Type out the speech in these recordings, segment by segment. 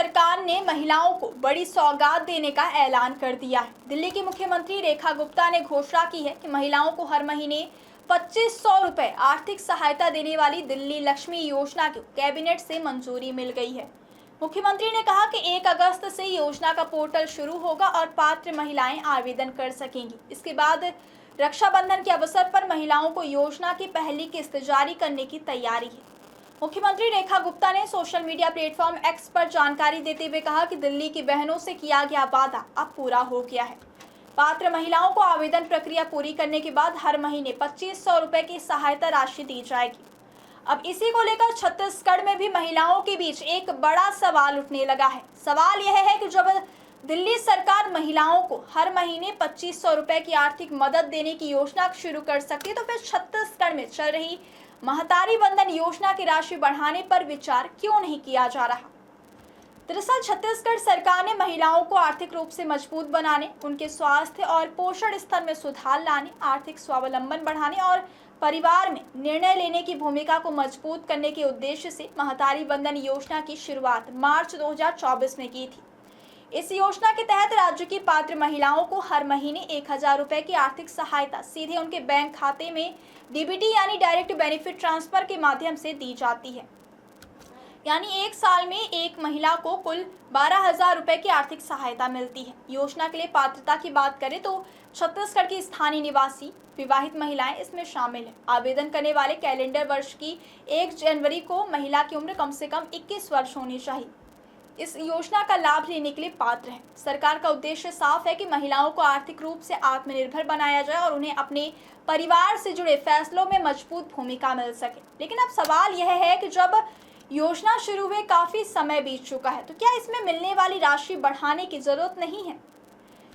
सरकार ने महिलाओं को बड़ी सौगात देने का ऐलान कर दिया है। दिल्ली की मुख्यमंत्री रेखा गुप्ता ने घोषणा की है कि महिलाओं को हर महीने 2500 रुपए आर्थिक सहायता देने वाली दिल्ली लक्ष्मी योजना को कैबिनेट से मंजूरी मिल गई है। मुख्यमंत्री ने कहा कि 1 अगस्त से योजना का पोर्टल शुरू होगा और पात्र महिलाएं आवेदन कर सकेंगी। इसके बाद रक्षाबंधन के अवसर पर महिलाओं को योजना की पहली किस्त जारी करने की तैयारी है। मुख्यमंत्री रेखा गुप्ता ने सोशल मीडिया प्लेटफॉर्म एक्स पर जानकारी देते हुए कहा कि दिल्ली की बहनों से किया गया वादा अब पूरा हो गया है। पात्र महिलाओं को आवेदन प्रक्रिया पूरी करने के बाद हर महीने 2500 रुपए की सहायता राशि दी जाएगी। अब इसी को लेकर छत्तीसगढ़ में भी महिलाओं के बीच एक बड़ा सवाल उठने लगा है। सवाल यह है कि जब दिल्ली सरकार महिलाओं को हर महीने 2500 रुपए की आर्थिक मदद देने की योजना शुरू कर सकती है, तो फिर छत्तीसगढ़ में चल रही महतारी वंदन योजना की राशि बढ़ाने पर विचार क्यों नहीं किया जा रहा। दरअसल छत्तीसगढ़ सरकार ने महिलाओं को आर्थिक रूप से मजबूत बनाने, उनके स्वास्थ्य और पोषण स्तर में सुधार लाने, आर्थिक स्वावलंबन बढ़ाने और परिवार में निर्णय लेने की भूमिका को मजबूत करने के उद्देश्य से महतारी वंदन योजना की शुरुआत मार्च 2024 में की थी। इस योजना के तहत राज्य की पात्र महिलाओं को हर महीने 1000 रुपए की आर्थिक सहायता सीधे उनके बैंक खाते में डीबीटी यानी डायरेक्ट बेनिफिट ट्रांसफर के माध्यम से दी जाती है। यानी 1 साल में एक महिला को कुल 12,000 रुपए की आर्थिक सहायता मिलती है। योजना के लिए पात्रता की बात करें तो छत्तीसगढ़ की स्थानीय निवासी विवाहित महिलाएं इसमें शामिल हैं। आवेदन करने वाले कैलेंडर वर्ष की 1 जनवरी को महिला की उम्र कम से कम 21 वर्ष होनी चाहिए। इस योजना का लाभ लेने के लिए पात्र हैं। सरकार का उद्देश्य साफ है कि महिलाओं को आर्थिक रूप से आत्मनिर्भर बनाया जाए और उन्हें अपने परिवार से जुड़े फैसलों में मजबूत भूमिका मिल सके। लेकिन अब सवाल यह है कि जब योजना शुरू हुए काफ़ी समय बीत चुका है, तो क्या इसमें मिलने वाली राशि बढ़ाने की ज़रूरत नहीं है?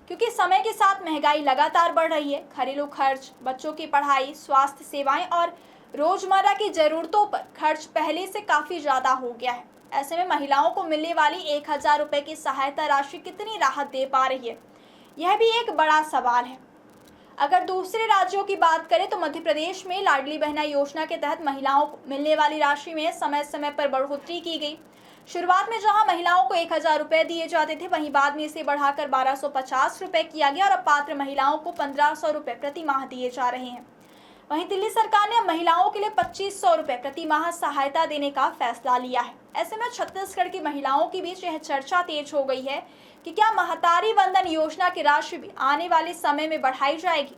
क्योंकि समय के साथ महंगाई लगातार बढ़ रही है। घरेलू खर्च, बच्चों की पढ़ाई, स्वास्थ्य सेवाएं और रोजमर्रा की ज़रूरतों पर खर्च पहले से काफ़ी ज़्यादा हो गया है। ऐसे में महिलाओं को मिलने वाली 1000 रुपए की सहायता राशि कितनी राहत दे पा रही है, यह भी एक बड़ा सवाल है। अगर दूसरे राज्यों की बात करें तो मध्य प्रदेश में लाडली बहना योजना के तहत महिलाओं को मिलने वाली राशि में समय समय पर बढ़ोतरी की गई। शुरुआत में जहां महिलाओं को 1000 रुपए दिए जाते थे, वहीं बाद में इसे बढ़ाकर 1250 रुपए किया गया और अब पात्र महिलाओं को 1500 रुपए प्रति माह दिए जा रहे हैं। वहीं दिल्ली सरकार ने महिलाओं के लिए 2500 रुपए प्रति माह सहायता देने का फैसला लिया है। ऐसे में छत्तीसगढ़ की महिलाओं के बीच यह चर्चा तेज हो गई है कि क्या महतारी वंदन योजना की राशि भी आने वाले समय में बढ़ाई जाएगी।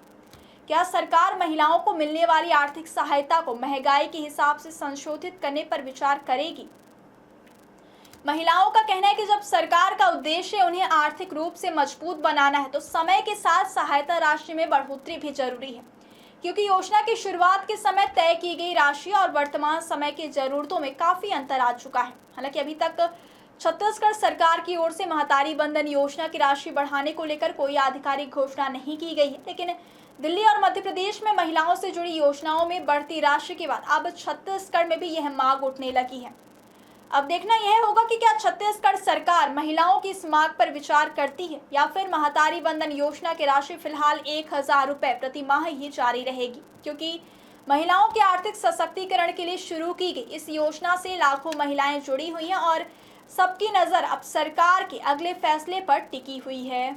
क्या सरकार महिलाओं को मिलने वाली आर्थिक सहायता को महंगाई के हिसाब से संशोधित करने पर विचार करेगी? महिलाओं का कहना है कि जब सरकार का उद्देश्य उन्हें आर्थिक रूप से मजबूत बनाना है, तो समय के साथ सहायता राशि में बढ़ोतरी भी जरूरी है, क्योंकि योजना की शुरुआत के समय तय की गई राशि और वर्तमान समय की जरूरतों में काफी अंतर आ चुका है। हालांकि अभी तक छत्तीसगढ़ सरकार की ओर से महतारी वंदन योजना की राशि बढ़ाने को लेकर कोई आधिकारिक घोषणा नहीं की गई है, लेकिन दिल्ली और मध्य प्रदेश में महिलाओं से जुड़ी योजनाओं में बढ़ती राशि के बाद अब छत्तीसगढ़ में भी यह मांग उठने लगी है। अब देखना यह होगा कि क्या छत्तीसगढ़ सरकार महिलाओं की इस मांग पर विचार करती है या फिर महतारी वंदन योजना की राशि फिलहाल 1000 रुपए प्रति माह ही जारी रहेगी, क्योंकि महिलाओं के आर्थिक सशक्तिकरण के लिए शुरू की गई इस योजना से लाखों महिलाएं जुड़ी हुई हैं और सबकी नज़र अब सरकार के अगले फैसले पर टिकी हुई है।